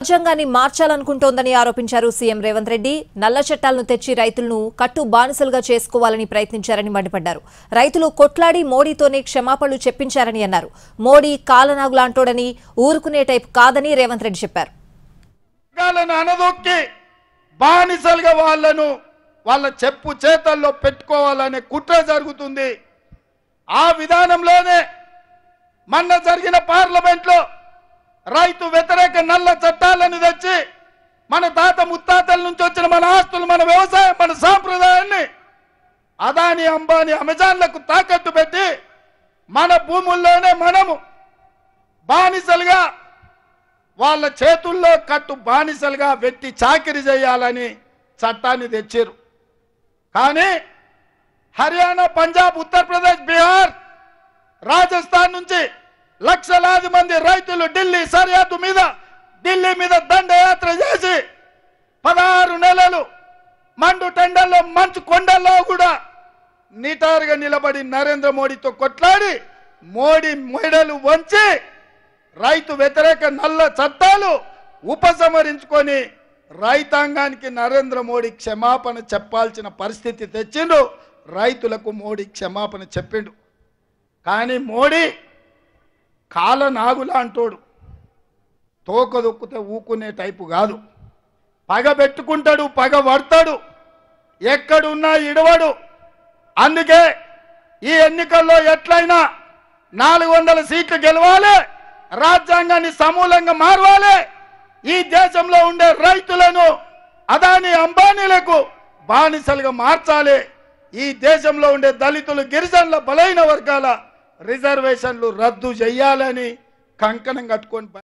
రాజ్యాంగాన్ని మార్చాలనుకుంటోందని ఆరోపించారు సీఎం రేవంత్ రెడ్డి. నల్ల చట్టాలను తెచ్చి రైతులను కట్టు బానిసలుగా చేసుకోవాలని ప్రయత్నించారని మండిపడ్డారు. రైతులు కొట్లాడి మోడీతోనే క్షమాపణలు చెప్పించారని అన్నారు. మోడీ కాలనాగులాంటోడని, ఊరుకునే టైప్ కాదని రేవంత్ రెడ్డి చెప్పారు. బానిసలుగా వాళ్ళ చెప్పు చేతల్లో పెట్టుకోవాలనే కుట్ర జరుగుతుంది. ఆ విధానంలోనే మొన్న జరిగిన పార్లమెంట్లో రైతు వ్యతిరేక నల్ల చట్టాలను తెచ్చి మన తాత ముత్తాతల నుంచి వచ్చిన మన ఆస్తులు, మన వ్యవసాయం, మన సాంప్రదాయాన్ని అదాని, అంబానీ, అమెజాన్లకు తాకట్టు పెట్టి మన భూముల్లోనే మనము బానిసలుగా, వాళ్ళ చేతుల్లో కట్టు బానిసలుగా వెట్టి చాకిరి చేయాలని చట్టాన్ని తెచ్చారు. కానీ హర్యానా, పంజాబ్, ఉత్తరప్రదేశ్, బీహార్, రాజస్థాన్ నుంచి లక్షలాది మంది రైతులు ఢిల్లీ సరిహద్దు మీద, ఢిల్లీ మీద దండయాత్ర చేసి 16 నెలలు మండు టెండల్లో, మంచు కొండల్లో కూడా నిటారుగా నిలబడి నరేంద్ర మోడీతో కొట్లాడి మోడీ మెడలు వంచి రైతు వ్యతిరేక నల్ల చట్టాలు ఉపసంహరించుకొని రైతాంగానికి నరేంద్ర మోడీ క్షమాపణ చెప్పాల్సిన పరిస్థితి తెచ్చిండు. రైతులకు మోడీ క్షమాపణ చెప్పిండు. కానీ మోడీ కాలనాగులా అంటోడు. తోక దొక్కితే ఊకునే టైపు కాదు. పగ పెట్టుకుంటాడు, పగ పడతాడు, ఎక్కడున్నా ఇడవడు. అందుకే ఈ ఎన్నికల్లో ఎట్లయినా 400 సీట్లు గెలవాలి, రాజ్యాంగాన్ని సమూలంగా మారవాలి, ఈ దేశంలో ఉండే రైతులను అదాని, అంబానీలకు బానిసలుగా మార్చాలి, ఈ దేశంలో ఉండే దళితులు, గిరిజనుల, బలైన వర్గాల రిజర్వేషన్లు రద్దు చేయాలని కంకణం కట్టుకొని